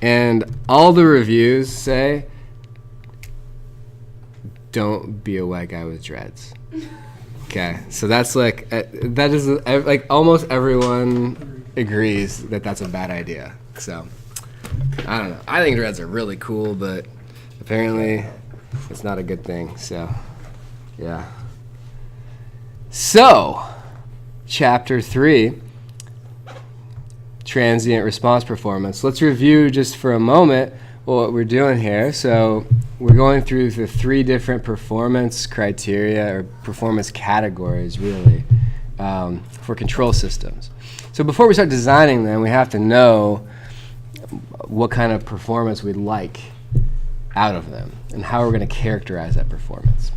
And all the reviews say, don't be a white guy with dreads. Okay, so that's like, that is, like, almost everyone agrees that that's a bad idea. So, I don't know. I think dreads are really cool, but apparently it's not a good thing. So, yeah. So, Chapter 3, Transient Response Performance. Let's review just for a moment what we're doing here. So we're going through the 3 different performance criteria, or performance categories, really, for control systems. So before we start designing them, we have to know what kind of performance we'd like out of them and how we're going to characterize that performance.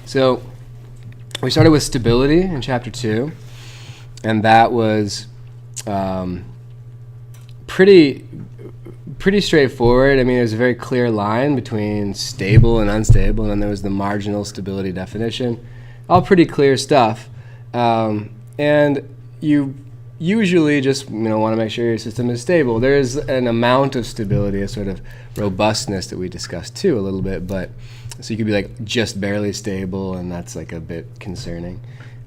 So we started with stability in Chapter 2, and that was pretty straightforward. I mean, there's a very clear line between stable and unstable, and then there was the marginal stability definition. All pretty clear stuff. And you usually just want to make sure your system is stable. There's an amount of stability, a sort of robustness that we discussed too a little bit, but so you could be like just barely stable, and that's like a bit concerning.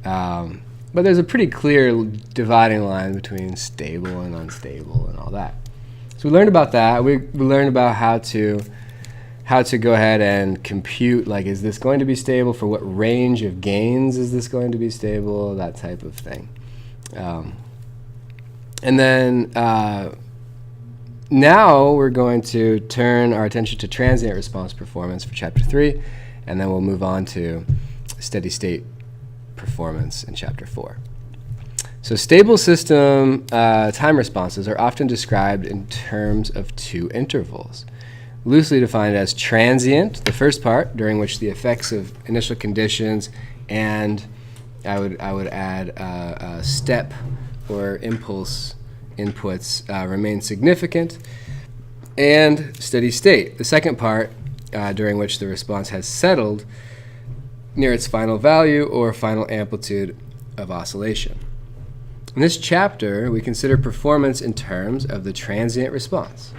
But there's a pretty clear dividing line between stable and unstable and all that. So we learned about that. We learned about how to go ahead and compute, like, is this going to be stable? For what range of gains is this going to be stable? That type of thing. And then now we're going to turn our attention to transient response performance for Chapter 3, and then we'll move on to steady state performance in Chapter 4. So stable system time responses are often described in terms of 2 intervals, loosely defined as transient, the first part, during which the effects of initial conditions and I would add step or impulse inputs remain significant, and steady state, the second part, during which the response has settled near its final value or final amplitude of oscillation. In this chapter, we consider performance in terms of the transient response.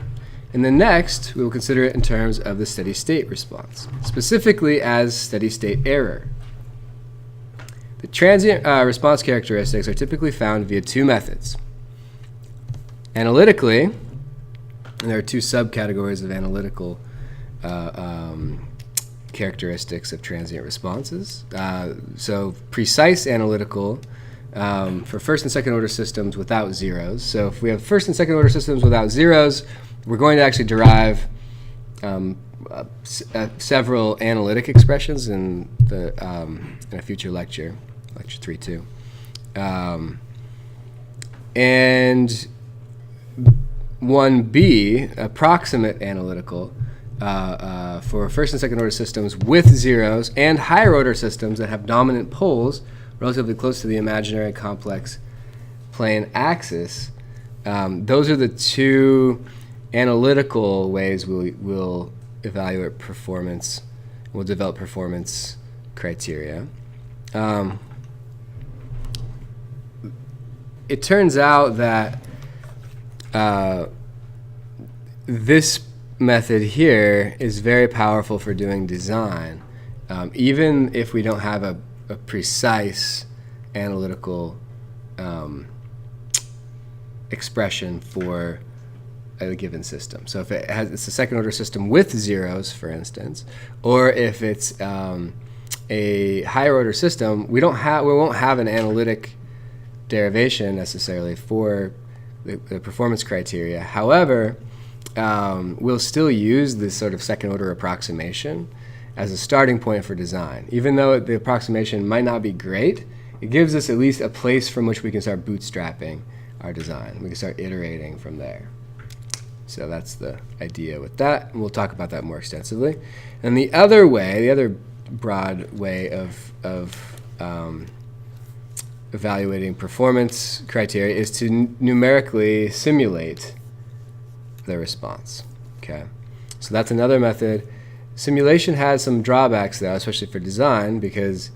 In the next, we will consider it in terms of the steady state response, specifically as steady state error. The transient response characteristics are typically found via 2 methods. Analytically, and there are 2 subcategories of analytical characteristics of transient responses. So precise analytical for first and second order systems without zeros. So if we have first and second order systems without zeros, we're going to actually derive several analytic expressions in a future lecture, lecture 3.2. And 1b, approximate analytical, for first and second order systems with zeros and higher order systems that have dominant poles relatively close to the imaginary complex plane axis. Those are the 2 analytical ways we'll evaluate performance. We'll develop performance criteria. It turns out that this method here is very powerful for doing design, even if we don't have a precise analytical expression for a given system. So if it's a second order system with zeros, for instance, or if it's a higher order system, we won't have an analytic derivation necessarily for the performance criteria. However, we'll still use this sort of second order approximation as a starting point for design. Even though the approximation might not be great, it gives us at least a place from which we can start bootstrapping our design. We can start iterating from there. So that's the idea with that, and we'll talk about that more extensively. And the other broad way of evaluating performance criteria is to numerically simulate the response. Okay, so that's another method. Simulation has some drawbacks, though, especially for design, because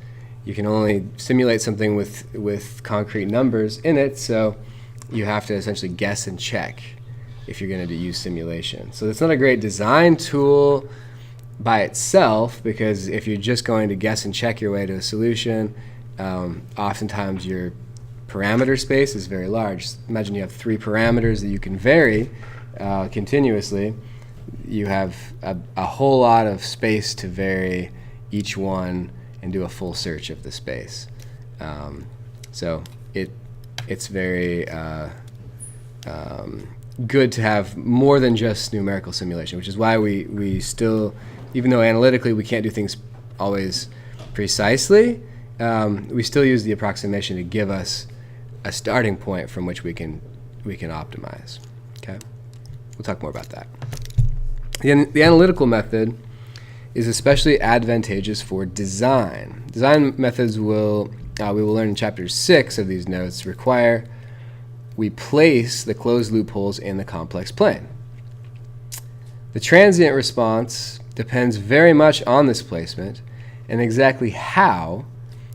you can only simulate something with concrete numbers in it, so you have to essentially guess and check if you're going to use simulation. So it's not a great design tool by itself, because if you're just going to guess and check your way to a solution, oftentimes your parameter space is very large. Imagine you have 3 parameters that you can vary continuously. You have a whole lot of space to vary each one and do a full search of the space. So it's very good to have more than just numerical simulation, which is why we still, even though analytically we can't do things always precisely, we still use the approximation to give us a starting point from which we can optimize. Okay, we'll talk more about that. The analytical method is especially advantageous for design. Design methods we will learn in chapter 6 of these notes require we place the closed loopholes in the complex plane. The transient response depends very much on this placement, and exactly how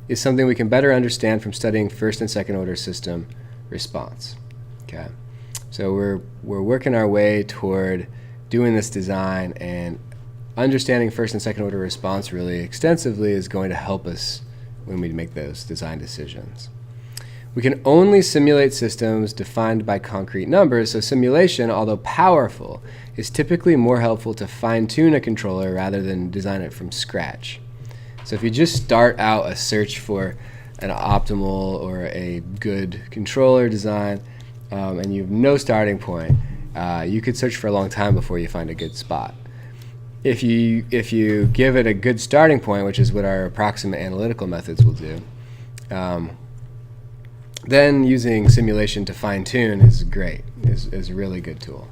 is something we can better understand from studying first and second order system response. Okay, so we're working our way toward doing this design, and understanding first and second order response really extensively is going to help us when we make those design decisions. We can only simulate systems defined by concrete numbers, so simulation, although powerful, is typically more helpful to fine-tune a controller rather than design it from scratch. So if you just start out a search for an optimal or a good controller design, and you have no starting point, you could search for a long time before you find a good spot. If you give it a good starting point, which is what our approximate analytical methods will do, then using simulation to fine-tune is great, is a really good tool.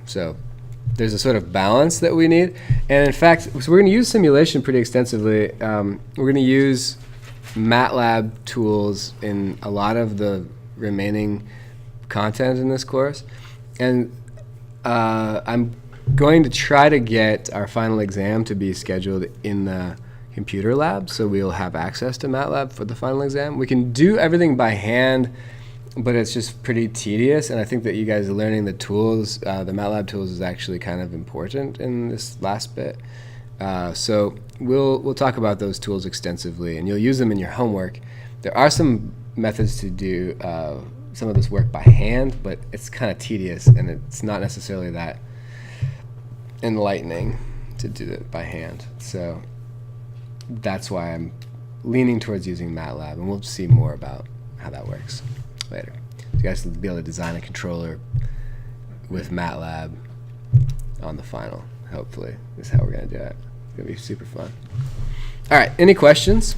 So there's a sort of balance that we need. And in fact, so we're going to use simulation pretty extensively. We're going to use MATLAB tools in a lot of the remaining content in this course. And I'm going to try to get our final exam to be scheduled in the computer lab, so we'll have access to MATLAB for the final exam. We can do everything by hand, but it's just pretty tedious, and I think that you guys are learning the tools. The MATLAB tools is actually kind of important in this last bit. So we'll talk about those tools extensively, and you'll use them in your homework. There are some methods to do some of this work by hand, but it's kind of tedious, and it's not necessarily that enlightening to do it by hand. So that's why I'm leaning towards using MATLAB, and we'll see more about how that works later. So you guys will be able to design a controller with MATLAB on the final, hopefully, is how we're going to do it. It's going to be super fun. All right, any questions?